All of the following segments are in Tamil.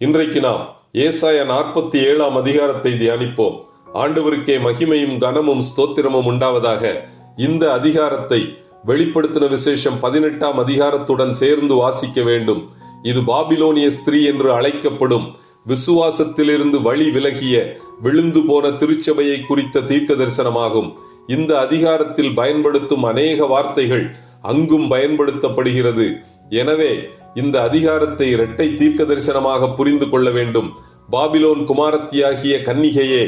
இன்றைக்கு நாம் ஏசாயா 47 அதிகாரத்தை தியானிப்போம். ஆண்டவருக்கே மகிமையும் கனமும் ஸ்தோத்திரமும் உண்டாவதாக. இந்த அதிகாரத்தை வெளிப்படுத்தின விசேஷம் 18 அதிகாரத்துடன் சேர்ந்து வாசிக்க வேண்டும். இது பாபிலோனிய ஸ்திரீ என்று அழைக்கப்படும் விசுவாசத்திலிருந்து வழி விலகிய விழுந்து போன திருச்சபையை குறித்த தீர்க்க தரிசனமாகும். இந்த அதிகாரத்தில் பயன்படுத்தும் அநேக வார்த்தைகள் அங்கும் பயன்படுத்தப்படுகிறது. எனவே இந்த அதிகாரத்தை இரட்டை தீர்க்க தரிசனமாக புரிந்து கொள்ள வேண்டும். பாபிலோன் குமாரத்தியாகிய கன்னிகையே,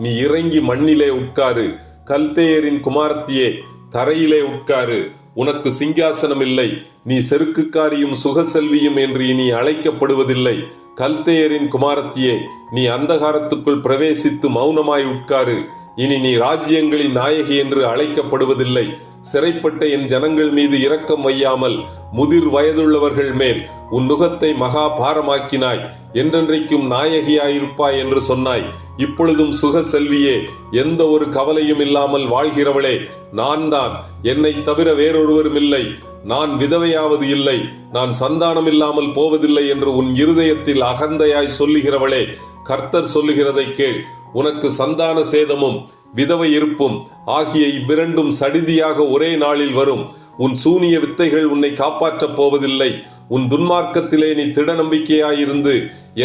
நீ இறங்கி மண்ணிலே உட்காரு. கல்தேயரின் குமாரத்தியே, தரையிலே உட்காரு. உனக்கு சிங்காசனம் இல்லை. நீ செருக்குக்காரியும் சுகசெல்வியும் என்று இனி அழைக்கப்படுவதில்லை. கல்தேயரின் குமாரத்தியே, நீ அந்தகாரத்துக்குள் பிரவேசித்து மௌனமாய் உட்காரு. இனி நீ ராஜ்யங்களின் நாயகி என்று அழைக்கப்படுவதில்லை. சிறைப்பட்ட என் ஜனங்கள் மீது இரக்கம் வையாமல் முதிர் வயதுள்ளவர்கள் மேல் உன் நுகத்தை மகா பாரமாக்கினாய். என்றென்றைக்கும் நாயகியாயிருப்பாய் என்று சொன்னாய். இப்பொழுதும் சுக செல்வியே, எந்த ஒரு கவலையும் இல்லாமல் வாழ்கிறவளே, நான் தான், என்னை தவிர வேறொருவரும் இல்லை. நான் விதவையாவது இல்லை, நான் சந்தானம் இல்லாமல் போவதில்லை என்று உன் இருதயத்தில் அகந்தையாய் சொல்லுகிறவளே, கர்த்தர் சொல்லுகிறதை கேள். உனக்கு சந்தான சேதமும் விதவை இருப்பும் ஆகிய இவ்விரண்டும் சடிதியாக ஒரே நாளில் வரும். உன் சூனிய வித்தைகள் உன்னை காப்பாற்றப் போவதில்லை. உன் துன்மார்க்கத்திலே நீ திட நம்பிக்கையாயிருந்து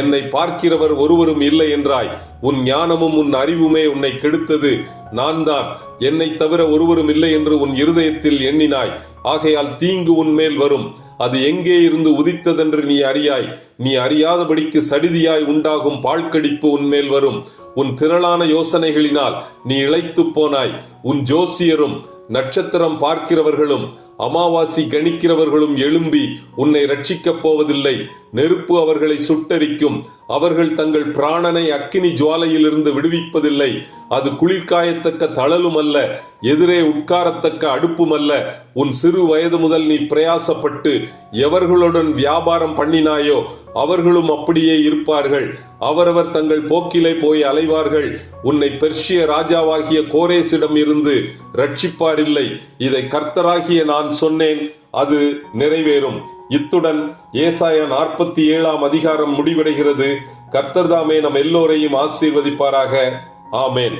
என்னை பார்க்கிறவர் ஒருவரும் இல்லை என்றாய். உன் ஞானமும் உன் அறிவுமே உன்னை கெடுத்தது. நான் தான், என்னை தவிர ஒருவரும் இல்லை என்று உன் இருதயத்தில் எண்ணினாய். ஆகையால் தீங்கு உன் மேல் வரும். அது எங்கே இருந்து உதித்ததென்று நீ அறியாய். நீ அறியாதபடிக்கு சடிதியாய் உண்டாகும் பாழ்கடிப்பு உன்மேல் வரும். உன் திரளான யோசனைகளினால் நீ இளைத்து போனாய். உன் ஜோசியரும் நட்சத்திரம் பார்க்கிறவர்களும் அமாவாசி கணிக்கிறவர்களும் எழும்பி உன்னை ரட்சிக்கப் போவதில்லை. நெருப்பு அவர்களை சுட்டரிக்கும். அவர்கள் தங்கள் பிராணனை அக்கினி ஜுவாலையிலிருந்து விடுவிப்பதில்லை. அது குளிர்காயத்தக்க தழலும் அல்ல, எதிரே உட்காரத்தக்க அடுப்பும் அல்ல. உன் சிறு வயது முதல் நீ பிரயாசப்பட்டு எவர்களுடன் வியாபாரம் பண்ணினாயோ அவர்களும் அப்படியே இருப்பார்கள். அவரவர் தங்கள் போக்கிலே போய் அலைவார்கள். உன்னை பெர்ஷிய ராஜாவாகிய கோரேசிடம் இருந்து ரட்சிப்பாரில்லை. இதை கர்த்தராகிய நான் சொன்னேன், அது நிறைவேறும். இத்துடன் ஏசாயா 47 அதிகாரம் முடிவடைகிறது. கர்த்தர் தாமே நம் எல்லோரையும் ஆசீர்வதிப்பாராக. ஆமேன்.